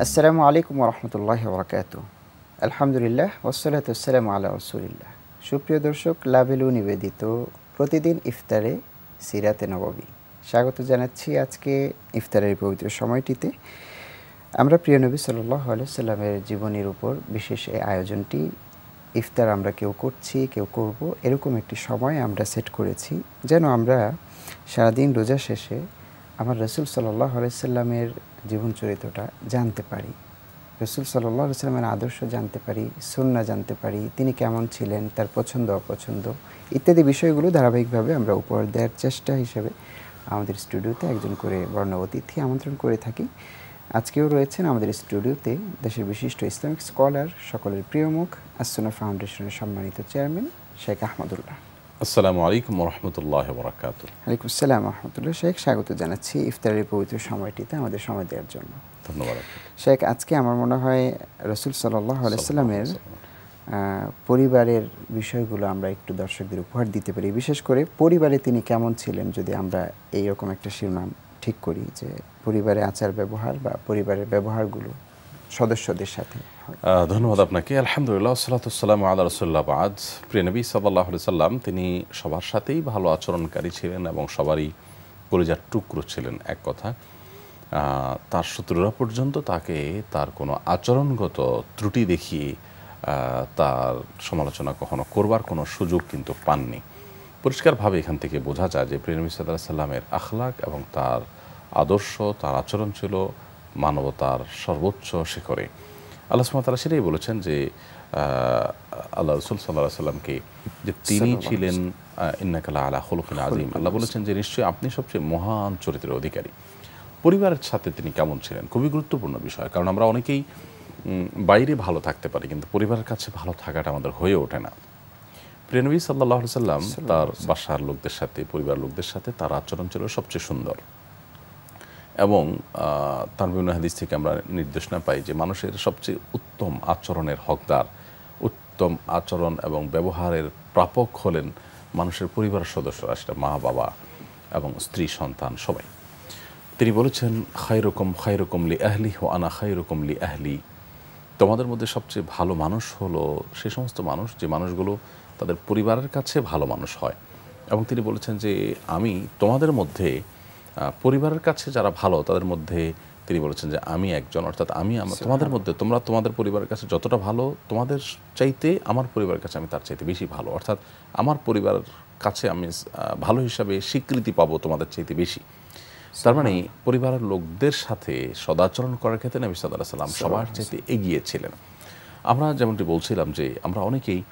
আসসালামু আলাইকুম রহমতুল্লাহ বরকাত। আলহামদুলিল্লাহ ওয়াসসালাতু ওয়াসসালামু আলা রাসূলিল্লাহ। সুপ্রিয় দর্শক, লাভেলু নিবেদিত প্রতিদিন ইফতারে সিরাতে নববী, স্বাগত জানাচ্ছি আজকে ইফতারের পবিত্র সময়টিতে। আমরা প্রিয় নবী সাল্লাল্লাহু আলাইহি সাল্লামের জীবনীর উপর বিশেষ এই আয়োজনটি, ইফতার আমরা কেউ করছি কেউ করব, এরকম একটি সময় আমরা সেট করেছি যেন আমরা সারাদিন রোজা শেষে আমার রসুল সাল্লাল্লাহু আলাইহি সাল্লামের জীবন চরিত্রটা জানতে পারি, রসুল সাল্লাল্লাহু আলাইহি সাল্লামের আদর্শ জানতে পারি, সুন্নাহ জানতে পারি, তিনি কেমন ছিলেন, তার পছন্দ অপছন্দ ইত্যাদি বিষয়গুলো ধারাবাহিকভাবে আমরা উপহার দেওয়ার চেষ্টা হিসেবে আমাদের স্টুডিওতে একজন করে বর্ণ অতিথি আমন্ত্রণ করে থাকি। আজকেও রয়েছেন আমাদের স্টুডিওতে দেশের বিশিষ্ট ইসলামিক স্কলার, সকলের প্রিয় মুখ, আস-সুন্নাহ ফাউন্ডেশনের সম্মানিত চেয়ারম্যান শেখ আহমদুল্লাহ। আসসালামু আলাইকুম ওরহমতুল্লাহ বরকাত। ওয়ালাইকুম আসসালাম রহমতুল্লাহ। শেখ, স্বাগত জানাচ্ছি ইফতারের পবিত্র সময়টিতে আমাদের সময় দেওয়ার জন্য। ধন্যবাদ শেখ। আজকে আমার মনে হয় রসুল সাল্লাল্লাহু আলাইহি সাল্লামের পরিবারের বিষয়গুলো আমরা একটু দর্শকদের উপহার দিতে পারি, বিশেষ করে পরিবারে তিনি কেমন ছিলেন, যদি আমরা এইরকম একটা শিরোনাম ঠিক করি যে পরিবারে আচার ব্যবহার বা পরিবারের ব্যবহারগুলো সদস্যদের সাথে। ধন্যবাদ আপনাকে। আলহামদুলিল্লাহ, সালাতু ওয়াসসালামু আলা রাসূলিল্লাহ বাদ। প্রিয় নবী সাল্লাল্লাহু আলাইহি সাল্লাম তিনি সবার সাথেই ভালো আচরণকারী ছিলেন এবং সবারই কলিজার টুকরো ছিলেন। এক কথা, তার শত্রুরা পর্যন্ত তাকে তার কোনো আচরণগত ত্রুটি দেখিয়ে তার সমালোচনা কখনো করবার কোনো সুযোগ কিন্তু পাননি। পরিষ্কারভাবে এখান থেকে বোঝা যায় যে প্রিয় নবী সাল্লাল্লাহু আলাইহি সাল্লামের আখলাক এবং তার আদর্শ, তার আচরণ ছিল মানবতার সর্বোচ্চ শিখরে। আল্লাহ সুবহানাহু ওয়া তাআলা সেটাই বলেছেন যে আল্লাহ রাসূল সাল্লাল্লাহু আলাইহি সাল্লামকে যে তিনি ছিলেন ইন্নাকা লাআলা খুলুকিন আযীম। আল্লাহ বলেছেন যে নিশ্চয়ই আপনি সবচেয়ে মহান চরিত্রের অধিকারী। পরিবারের সাথে তিনি কেমন ছিলেন খুবই গুরুত্বপূর্ণ বিষয়, কারণ আমরা অনেকেই বাইরে ভালো থাকতে পারি কিন্তু পরিবারের কাছে ভালো থাকাটা আমাদের হয়ে ওঠে না। প্রিয় নবী সাল্লাল্লাহু আলাইহি সাল্লাম তার বাসার লোকদের সাথে, পরিবার লোকদের সাথে তার আচরণ ছিল সবচেয়ে সুন্দর এবং তার বিভিন্ন হাদিস থেকে আমরা নির্দেশনা পাই যে মানুষের সবচেয়ে উত্তম আচরণের হকদার, উত্তম আচরণ এবং ব্যবহারের প্রাপক হলেন মানুষের পরিবারের সদস্যরা, সেটা মা বাবা এবং স্ত্রী সন্তান সবাই। তিনি বলেছেন খায়রুকুম খায়রুকুম লি আহলি ওয়া আনা খায়রুকুম লি আহলি। তোমাদের মধ্যে সবচেয়ে ভালো মানুষ হলো সে সমস্ত মানুষ যে মানুষগুলো তাদের পরিবারের কাছে ভালো মানুষ হয়। এবং তিনি বলেছেন যে আমি তোমাদের মধ্যে পরিবারের কাছে যারা ভালো তাদের মধ্যে তিনি বলেছেন যে আমি একজন, অর্থাৎ আমি তোমাদের মধ্যে তোমরা তোমাদের পরিবারের কাছে যতটা ভালো তোমাদের চাইতে আমার পরিবারের কাছে আমি তার চাইতে বেশি ভালো, অর্থাৎ আমার পরিবারের কাছে আমি ভালো হিসাবে স্বীকৃতি পাবো তোমাদের চাইতে বেশি। তার মানে পরিবারের লোকদের সাথে সদাচরণ করার ক্ষেত্রে নবী সাল্লাল্লাহু আলাইহি সাল্লাম সবার চাইতে এগিয়ে ছিলেন। আমরা যেমনটি বলছিলাম যে আমরা অনেকেই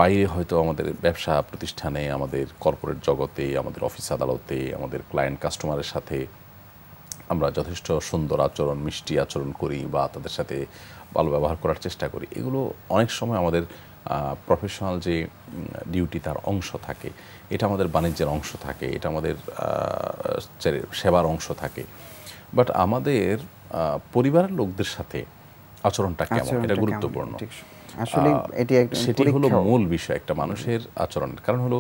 বাইরে হয়তো আমাদের ব্যবসা প্রতিষ্ঠানে, আমাদের কর্পোরেট জগতে, আমাদের অফিস আদালতে, আমাদের ক্লায়েন্ট কাস্টমারের সাথে আমরা যথেষ্ট সুন্দর আচরণ, মিষ্টি আচরণ করি বা তাদের সাথে ভালো ব্যবহার করার চেষ্টা করি। এগুলো অনেক সময় আমাদের প্রফেশনাল যে ডিউটি তার অংশ থাকে, এটা আমাদের বাণিজ্যের অংশ থাকে, এটা আমাদের সেবার অংশ থাকে। বাট আমাদের পরিবারের লোকদের সাথে আচরণটা কেমন, এটা গুরুত্বপূর্ণ। আসলে সেটি হলো মূল বিষয় একটা মানুষের আচরণের। কারণ হলো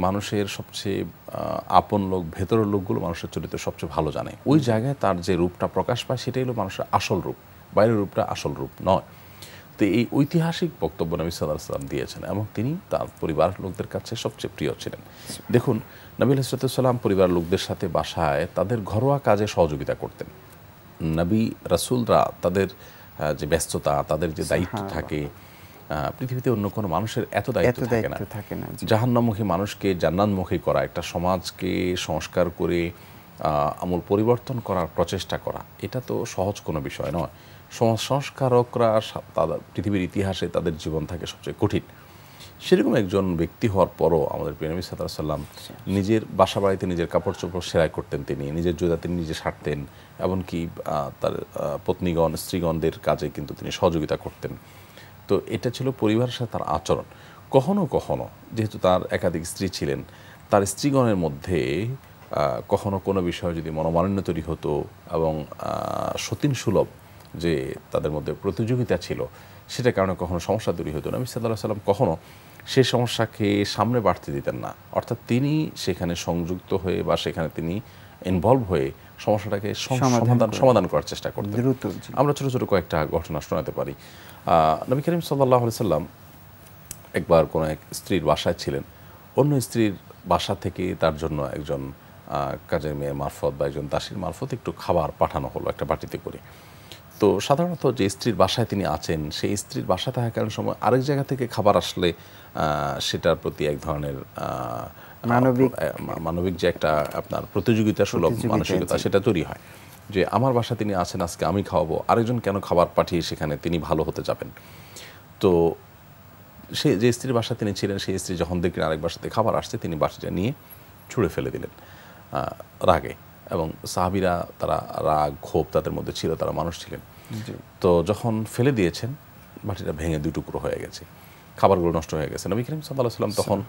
মানুষের সবচেয়ে আপন লোক, ভেতরের লোকগুলো মানুষের চরিত্র সবচেয়ে ভালো জানে। ওই জায়গায় তার যে রূপটা প্রকাশ পায় সেটাই হলো মানুষের আসল রূপ, বাইরের রূপটা আসল রূপ নয়। তো এই ঐতিহাসিক বক্তব্য নবী সাল্লাল্লাহু আলাইহি সাল্লাম দিয়েছেন এবং তিনি তার পরিবারের লোকদের কাছে সবচেয়ে প্রিয় ছিলেন। দেখুন, নবী আলাইহিস সালাম পরিবারের লোকদের সাথে বাসায় তাদের ঘরোয়া কাজে সহযোগিতা করতেন। নবী রাসূলরা তাদের যে ব্যস্ততা, তাদের যে দায়িত্ব থাকে, পৃথিবীতে অন্য কোনো মানুষের এত দায়িত্ব থাকে না। জাহান্নামমুখী মানুষকে জান্নাতমুখী করা, একটা সমাজকে সংস্কার করে আমূল পরিবর্তন করার প্রচেষ্টা করা, এটা তো সহজ কোনো বিষয় নয়। সমাজ সংস্কারকরা তাদের পৃথিবীর ইতিহাসে তাদের জীবন থাকে সবচেয়ে কঠিন। সেরকম একজন ব্যক্তি হওয়ার পরও আমাদের প্রিয় নবী সাল্লাল্লাহু আলাইহি সাল্লাম নিজের বাসা বাড়িতে নিজের কাপড় চোপড় সেলাই করতেন, তিনি নিজের জুতা তিনি নিজে সারতেন, এমনকি তার পত্নীগণ, স্ত্রীগণদের কাজে কিন্তু তিনি সহযোগিতা করতেন। তো এটা ছিল পরিবারের সাথে তার আচরণ। কখনো কখনো যেহেতু তার একাধিক স্ত্রী ছিলেন, তার স্ত্রীগণের মধ্যে কখনো কোনো বিষয়ে যদি মনোমালিন্য তৈরি হতো এবং সতীন সুলভ যে তাদের মধ্যে প্রতিযোগিতা ছিল, সেটার কারণে কখনো সমস্যা তৈরি হতো, নবী সাল্লাল্লাহু আলাইহি সাল্লাম কখনো সেই সমস্যাকে সামনে বাড়তে দিতেন না। অর্থাৎ তিনি সেখানে সংযুক্ত হয়ে বা সেখানে তিনি ইনভলভ হয়ে সমস্যাটাকে সমাধান করার চেষ্টা করতেন। দ্রুত। আমরা ছোট ছোট কয়েকটা ঘটনা শোনাতে পারি। নবী করিম সাল্লাল্লাহু আলাইহি সাল্লাম একবার কোনো এক স্ত্রীর বাসায় ছিলেন, অন্য স্ত্রীর বাসা থেকে তার জন্য একজন কাজের মেয়ের মারফত বা একজন দাসীর মারফত একটু খাবার পাঠানো হলো একটা বাটিতে করে। তো সাধারণত যে স্ত্রীর বাসায় তিনি আছেন সেই স্ত্রীর বাসায় থাকাকালীন সময় আরেক জায়গা থেকে খাবার আসলে সেটার প্রতি এক ধরনের মানবিক যে একটা আপনার প্রতিযোগিতা সুলভ মানসিকতা সেটা তৈরি হয়, যে আমার বাসা তিনি আছেন, আজকে আমি খাওয়াবো, আরেকজন কেন খাবার পাঠিয়ে সেখানে তিনি ভালো হতে যাবেন। তো সে যে স্ত্রীর বাসা তিনি ছিলেন সেই স্ত্রী যখন দেখলেন আরেক বাসাতে খাবার আসছে, তিনি বাটিটা নিয়ে ছুঁড়ে ফেলে দিলেন রাগে। এবং সাহাবীরা তারা রাগ ক্ষোভ তাদের মধ্যে ছিল, তারা মানুষ ছিলেন। তো যখন ফেলে দিয়েছেন বাটিটা ভেঙে দুই টুকরো হয়ে গেছে, খাবারগুলো নষ্ট হয়ে গেছে। নবী করিম সাল্লাল্লাহু আলাইহি সাল্লাম তখন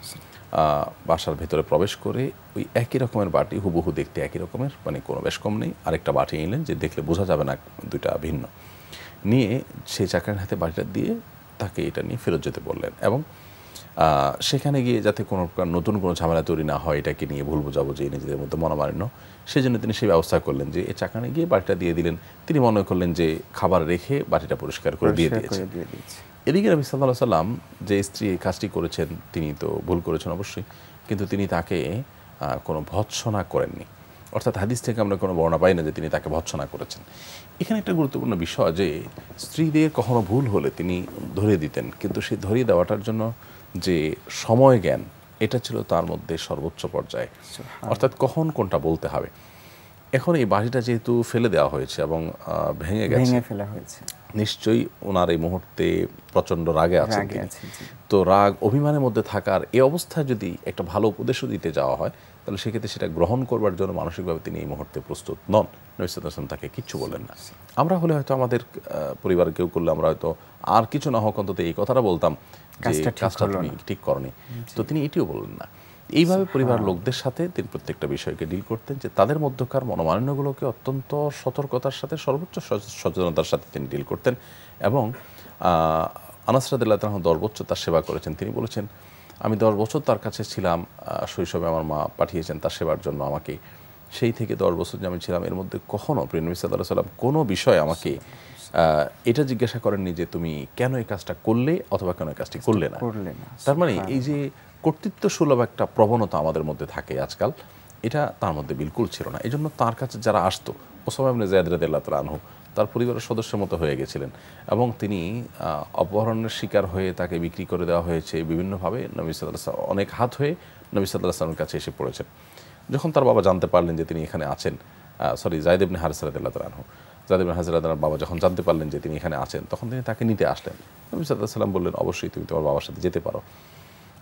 বাসার ভেতরে প্রবেশ করে ওই একই রকমের বাটি, হুবহু দেখতে একই রকমের, মানে কোনো বেশ কম নেই, আরেকটা বাটি নিলেন যে দেখলে বোঝা যাবে না দুইটা ভিন্ন, নিয়ে সেই চাকরার হাতে বাটিটা দিয়ে তাকে এটা নিয়ে ফেরত যেতে বললেন। এবং সেখানে গিয়ে যাতে কোনো নতুন কোনো ঝামেলা তৈরি না হয়, এটাকে নিয়ে ভুল বোঝাবুঝি, নিজেদের মধ্যে মনোমালিন্য, সেই জন্য তিনি সেই ব্যবস্থা করলেন যে এই চাকানে গিয়ে বাটিটা দিয়ে দিলেন। তিনি মনে করলেন যে খাবার রেখে বাটিটা পরিষ্কার করে দিয়ে দিয়েছে। এদিকে নবী সাল্লাল্লাহু আলাইহি সাল্লাম যে স্ত্রী এই কাজটি করেছেন তিনি তো ভুল করেছেন অবশ্যই, কিন্তু তিনি তাকে কোনো ভৎসনা করেননি। অর্থাৎ হাদিস থেকে আমরা কোনো বর্ণনা পাই না যে তিনি তাকে ভৎসনা করেছেন। এখানে একটা গুরুত্বপূর্ণ বিষয় যে স্ত্রীদের কখনো ভুল হলে তিনি ধরিয়ে দিতেন, কিন্তু সেই ধরিয়ে দেওয়াটার জন্য যে সময় জ্ঞান, এটা ছিল তার মধ্যে সর্বোচ্চ পর্যায়ে, অর্থাৎ কখন কোনটা বলতে হবে। এখন এই বাটিটা যেহেতু ফেলে দেওয়া হয়েছে এবং ভেঙে ফেলা হয়েছে, নিশ্চয়ই ওনার এই মুহূর্তে প্রচণ্ড রাগে আছেন। তো রাগ অভিমানের মধ্যে থাকার এই অবস্থায় যদি একটা ভালো উপদেশও দিতে যাওয়া হয়, তাহলে সেক্ষেত্রে সেটা গ্রহণ করবার জন্য মানসিকভাবে তিনি এই মুহূর্তে প্রস্তুত নন। নবী সাল্লাল্লাহু আলাইহি ওয়াসাল্লাম তাকে কিচ্ছু বললেন না। আমরা হলে হয়তো আমাদের পরিবারে কেউ করলে আমরা হয়তো আর কিছু না হোক অন্তত এই কথাটা বলতাম যে কাজটা তুমি ঠিক করনি, তো তিনি এটিও বললেন না। এইভাবে পরিবার লোকদের সাথে তিনি প্রত্যেকটা বিষয়কে ডিল করতেন, যে তাদের মধ্যকার মনোমালিন্যগুলোকে অত্যন্ত সতর্কতার সাথে, সর্বোচ্চ সচেতনতার সাথে তিনি ডিল করতেন। এবং আনাস রাদিয়াল্লাহু তাআলা 10 বছর তার সেবা করেছেন। তিনি বলেছেন, আমি 10 বছর তার কাছে ছিলাম, শৈশবে আমার মা পাঠিয়েছেন তার সেবার জন্য আমাকে। সেই থেকে 10 বছর যে আমি ছিলাম, এর মধ্যে কখনো প্রিয় নবী সাল্লাল্লাহু আলাইহি ওয়াসাল্লাম কোনো বিষয় আমাকে এটা জিজ্ঞাসা করেননি যে তুমি কেন এই কাজটা করলে অথবা কেন এই কাজটি করলে না। তার মানে এই যে কর্তৃত্ব সুলভ একটা প্রবণতা আমাদের মধ্যে থাকে আজকাল, এটা তার মধ্যে বিলকুল ছিল না। এই জন্য তার কাছে যারা আসতো, ওসামা ইবনে যায়েদ রাদিয়াল্লাহু তাআলা আনহু তার পরিবারের সদস্যের মতো হয়ে গেছিলেন, এবং তিনি অপহরণের শিকার হয়ে তাকে বিক্রি করে দেওয়া হয়েছে বিভিন্নভাবে। নবী সাল্লাল্লাহু আলাইহি ওয়াসাল্লাম অনেক হাত হয়ে নবী সাল্লাল্লাহু আলাইহি ওয়াসাল্লামের কাছে এসে পড়েছেন। যখন তার বাবা জানতে পারলেন যে তিনি এখানে আছেন, যায়েদ ইবনে হারিসা রাদিয়াল্লাহু তাআলা আনহু, যায়েদ ইবনে হারিসা রাদিয়াল্লাহু তাআলার বাবা যখন জানতে পারলেন যে তিনি এখানে আছেন, তখন তিনি তাকে নিতে আসলেন। নবী সাল্লাল্লাহু আলাইহি ওয়াসাল্লাম বললেন, অবশ্যই তুমি তোমার বাবার সাথে যেতে পারো,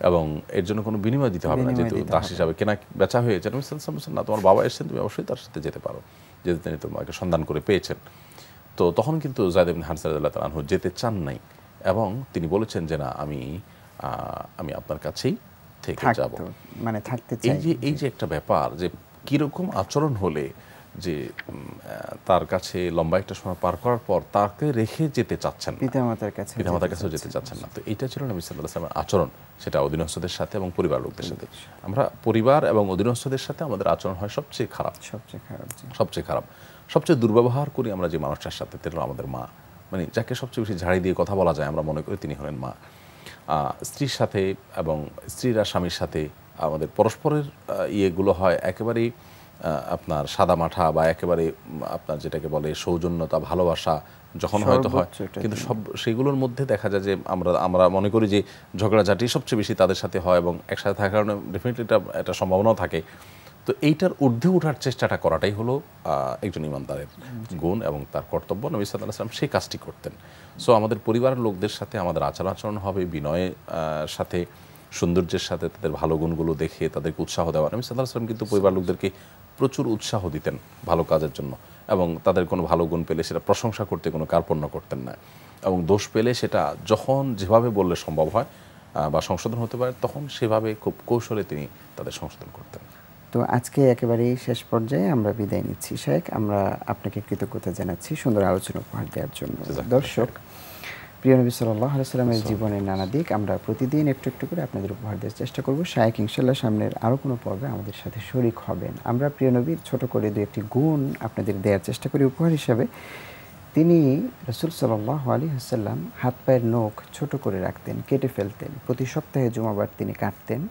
এবং এর জন্য কোনো বিনিময় দিতে হবে না, যেহেতু দাস হিসাবে কেনা বেচা হয়েছে। নবী সাল্লাল্লাহু আলাইহি ওয়াসাল্লাম না, তোমার বাবা এসেছেন, তুমি অবশ্যই তার সাথে যেতে পারো, যেহেতু তিনি তোমাকে সন্ধান করে পেয়েছেন। তো তখন কিন্তু যায়েদ ইবনে হারিসা রাদিয়াল্লাহু তাআলা আনহু যেতে চান নাই, এবং তিনি বলেছেন যে না, আমি আপনার কাছেই থেকে যাব, মানে থাকতে চাই। এই যে একটা ব্যাপার, যে কিরকম আচরণ হলে যে তার কাছে লম্বা একটা সময় পার করার পর তাকে রেখে যেতে চাচ্ছেন, পিতামাতার কাছেও যেতে চাচ্ছেন না। তো এটা ছিল নবী সাল্লাল্লাহু আলাইহি ওয়াসাল্লামের আচরণ, সেটা অধীনস্থদের সাথে এবং পরিবার লোকদের সাথে। আমরা পরিবার এবং অধীনস্থদের সাথে আমাদের আচরণ হয় সবচেয়ে খারাপ, সবচেয়ে দুর্ব্যবহার করি আমরা যে মানুষটার সাথে, তিনি আমাদের মা, মানে যাকে সবচেয়ে বেশি ঝাড়ি দিয়ে কথা বলা যায় আমরা মনে করি তিনি হলেন মা। স্ত্রীর সাথে এবং স্ত্রীরা স্বামীর সাথে আমাদের পরস্পরের ইয়েগুলো হয় একেবারেই আপনার সাদামাঠা, বা একেবারে আপনার যেটাকে বলে সৌজন্যতা, ভালোবাসা যখন হয়তো হয়, কিন্তু সব সেগুলোর মধ্যে দেখা যায় যে আমরা মনে করি যে ঝগড়াঝাটি সবচেয়ে বেশি তাদের সাথে হয়, এবং একসাথে থাকার কারণে ডেফিনেটলি এটা সম্ভাবনাও থাকে। তো এইটার ঊর্ধ্বে ওঠার চেষ্টাটা করাটাই হলো একজন ইমানদারের গুণ এবং তার কর্তব্য। নবী সাল্লাল্লাহু আলাইহি ওয়াসাল্লাম সেই কাজটি করতেন। সো আমাদের পরিবারের লোকদের সাথে আমাদের আচরণ হবে বিনয়ের সাথে, সৌন্দর্যের সাথে, তাদের ভালো গুণগুলো দেখে তাদেরকে উৎসাহ দেওয়া। নবী সাল্লাল্লাহু আলাইহি ওয়াসাল্লাম কিন্তু পরিবার লোকদেরকে প্রচুর উৎসাহ দিতেন ভালো কাজের জন্য, এবং তাদের কোনো ভালো গুণ পেলে সেটা প্রশংসা করতে কোনো কার্পণ্য করতেন না, এবং দোষ পেলে সেটা যখন যেভাবে বললে সম্ভব হয় বা সংশোধন হতে পারে, তখন সেভাবে খুব কৌশলে তিনি তাদের সংশোধন করতেন। তো আজকে একেবারেই শেষ পর্যায়ে আমরা বিদায় নিচ্ছি শেখ। আমরা আপনাকে কৃতজ্ঞতা জানাচ্ছি সুন্দর আলোচনা উপহার দেওয়ার জন্য। দর্শক, প্রিয় নবী সাল্লাল্লাহু আলাইহি সাল্লামের জীবনের নানা দিক আমরা প্রতিদিন একটু একটু করে আপনাদের উপহার দেওয়ার চেষ্টা করব। শায়েখ ইনশাআল্লাহ সামনের আরও কোনো পর্বে আমাদের সাথে শরীক হবেন। আমরা প্রিয় নবীর ছোট করে দু একটি গুণ আপনাদের দেওয়ার চেষ্টা করি উপহার হিসাবে। তিনি রাসূল সাল্লাল্লাহু আলাইহি ওয়াসাল্লাম হাত পায়ের নখ ছোট করে রাখতেন, কেটে ফেলতেন। প্রতি সপ্তাহে জুমাবার তিনি কাটতেন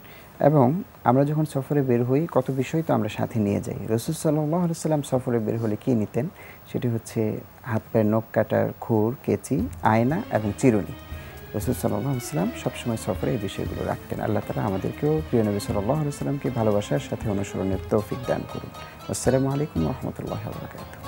এবং আমরা যখন সফরে বের হই কত বিষয় তো আমরা সাথে নিয়ে যাই। রাসূল সাল্লাল্লাহু আলাইহি ওয়াসাল্লাম সফরে বের হলে কী নিতেন? সেটি হচ্ছে হাত পায়ের নখ কাটার খুর, কেচি, আয়না এবং চিরুনি। রাসূল সাল্লাল্লাহু আলাইহি ওয়াসাল্লাম সবসময় সফরে এই বিষয়গুলো রাখতেন। আল্লাহ তাআলা আমাদেরকেও প্রিয় নবী সাল্লাল্লাহু আলাইহি ওয়াসাল্লামকে ভালোবাসার সাথে অনুসরণের তৌফিক দান করুন। আসসালামু আলাইকুম ওয়া রাহমাতুল্লাহি ওয়া বারাকাতুহু।